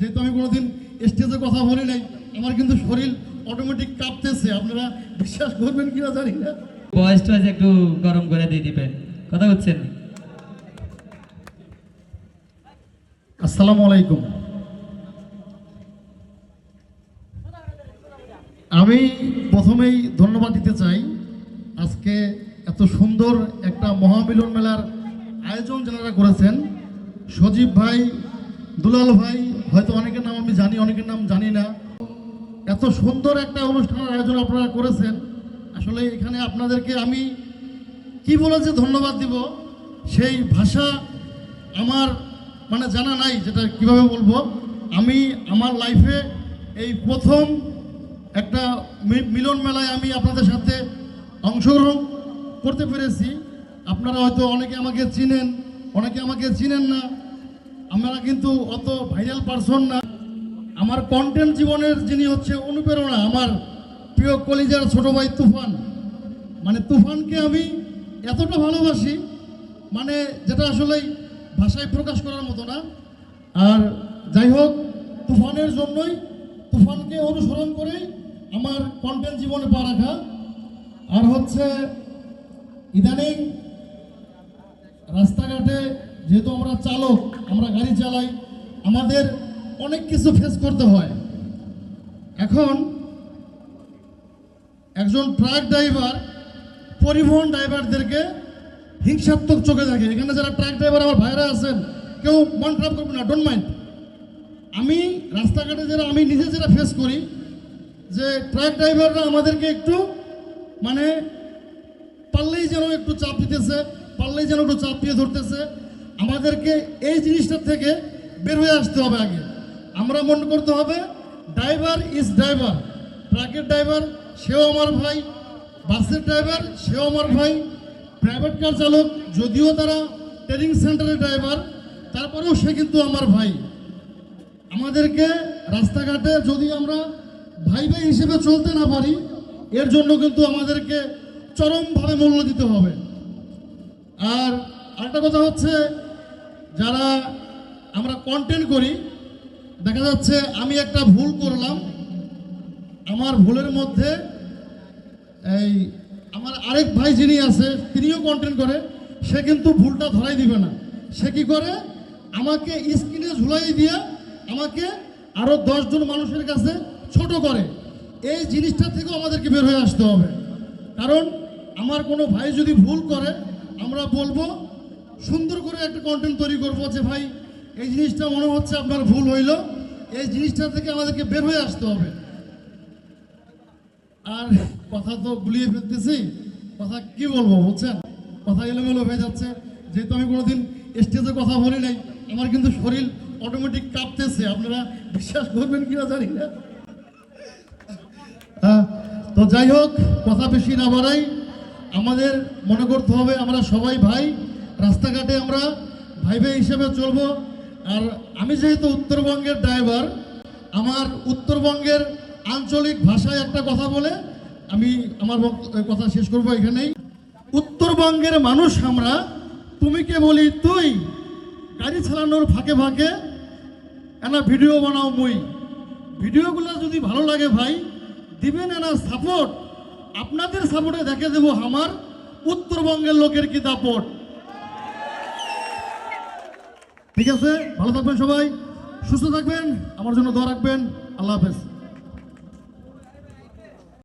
যেহেতু আমি কোনোদিন স্টেজে কথা বলি নাই, আমার কিন্তু শরীর অটোমেটিক কাঁপতেছে। আপনারা বিশ্বাস করবেন কিনা জানি না। বয়সটা একটু গরম করে দিয়ে দিবেন, কথা বলছেন। আসসালামু আলাইকুম। আমি প্রথমেই ধন্যবাদ দিতে চাই, আজকে এত সুন্দর একটা মহামিলন মেলার আয়োজন যারা করেছেন, সজীব ভাই, দুলাল ভাই, হয়তো অনেকের নাম আমি জানি, অনেকের নাম জানি না। এত সুন্দর একটা অনুষ্ঠানের আয়োজন আপনারা করেছেন, আসলে এখানে আপনাদেরকে আমি কি বলে যে ধন্যবাদ দিব সেই ভাষা আমার মানে জানা নাই, যেটা কিভাবে বলবো। আমি আমার লাইফে এই প্রথম একটা মিলন মেলায় আমি আপনাদের সাথে অংশগ্রহণ করতে পেরেছি। আপনারা হয়তো অনেকে আমাকে চিনেন, অনেকে আমাকে চিনেন না। আমরা কিন্তু অত ভাইরাল পারসন না। আমার কন্টেন্ট জীবনের যিনি হচ্ছে অনুপ্রেরণা, আমার প্রিয় কলিজার ছোট ভাই তুফান। মানে তুফানকে আমি এতটা ভালোবাসি, মানে যেটা আসলেই ভাষায় প্রকাশ করার মতো না। আর যাই হোক, তুফানের জন্যই, তুফানকে অনুসরণ করেই আমার কন্টেন্ট জীবনে পা রাখা। আর হচ্ছে ইদানিং রাস্তাঘাটে যেহেতু আমরা চালক, আমরা গাড়ি চালাই, আমাদের অনেক কিছু ফেস করতে হয়। এখন একজন ট্রাক ড্রাইভার পরিবহন ড্রাইভারদেরকে হিংসাত্মক চোখে দেখে। এখানে যারা ট্রাক ড্রাইভার আমার ভাইরা আছেন, কেউ মন খারাপ করবে না, ডোন্ট মাইন্ড। আমি রাস্তাঘাটে যারা, আমি নিজে যারা ফেস করি, যে ট্রাক ড্রাইভাররা আমাদেরকে একটু মানে পারলেই যেন একটু চাপ দিতেছে, পারলেই যেন একটু চাপ দিয়ে ধরতেছে। আমাদেরকে এই জিনিসটার থেকে বের হয়ে আসতে হবে। আগে আমরা মনে করতে হবে ড্রাইভার ইজ ড্রাইভার। ট্রাকের ড্রাইভার সেও আমার ভাই, বাসের ড্রাইভার সেও আমার ভাই, প্রাইভেট কার চালক যদিও তারা ট্রেনিং সেন্টারের ড্রাইভার, তারপরেও সে কিন্তু আমার ভাই। আমাদেরকে রাস্তাঘাটে যদি আমরা ভাই ভাই হিসেবে চলতে না পারি, এর জন্য কিন্তু আমাদেরকে চরমভাবে মূল্য দিতে হবে। আর আরেকটা কথা হচ্ছে, যারা আমরা কন্টেন্ট করি, দেখা যাচ্ছে আমি একটা ভুল করলাম, আমার ভুলের মধ্যে এই আমার আরেক ভাই যিনি আছে, তিনিও কন্টেন্ট করে, সে কিন্তু ভুলটা ধরাই দিবে না। সে কি করে, আমাকে স্ক্রিনে ঝুলাই দিয়ে আমাকে আরো 10 জন মানুষের কাছে ছোট করে। এই জিনিসটা থেকেও আমাদেরকে বের হয়ে আসতে হবে। কারণ আমার কোনো ভাই যদি ভুল করে, আমরা বলবো, সুন্দর করে একটা কন্টেন্ট তৈরি করবো যে ভাই এই জিনিসটা মনে হচ্ছে আপনার ভুল হইল, এই জিনিসটা থেকে আমাদেরকে বের হয়ে আসতে হবে। আর কথা তো গুলিয়ে ফেলতেছি, কথা কি বলবো বুঝছেন, কথা এলোমেলো হয়ে যাচ্ছে। যেহেতু আমি কোনোদিন স্টেজে কথা বলি নাই, আমার কিন্তু শরীর অটোমেটিক কাঁপতেছে। আপনারা বিশ্বাস করবেন কিনা জানি না। তো যাই হোক, কথা বেশি না বাড়াই, আমাদের মনে করতে হবে আমরা সবাই ভাই। রাস্তাঘাটে আমরা ভাই ভাই হিসেবে চলবো। আর আমি যেহেতু উত্তরবঙ্গের ড্রাইভার, আমার উত্তরবঙ্গের আঞ্চলিক ভাষায় একটা কথা বলে আমি আমার কথা শেষ করবো এখানেই। উত্তরবঙ্গের মানুষ আমরা, তুমি কে বলি তুই, গাড়ি চালানোর ফাঁকে ফাঁকে এনা ভিডিও বানাও মুই। ভিডিওগুলো যদি ভালো লাগে ভাই, দিবেন এনা সাপোর্ট। আপনাদের সাপোর্টে দেখে দেবো আমার উত্তরবঙ্গের লোকের কি দাপট। ঠিক আছে, ভালো থাকবেন সবাই, সুস্থ থাকবেন, আমার জন্য দোয়া রাখবেন। আল্লাহ হাফেজ।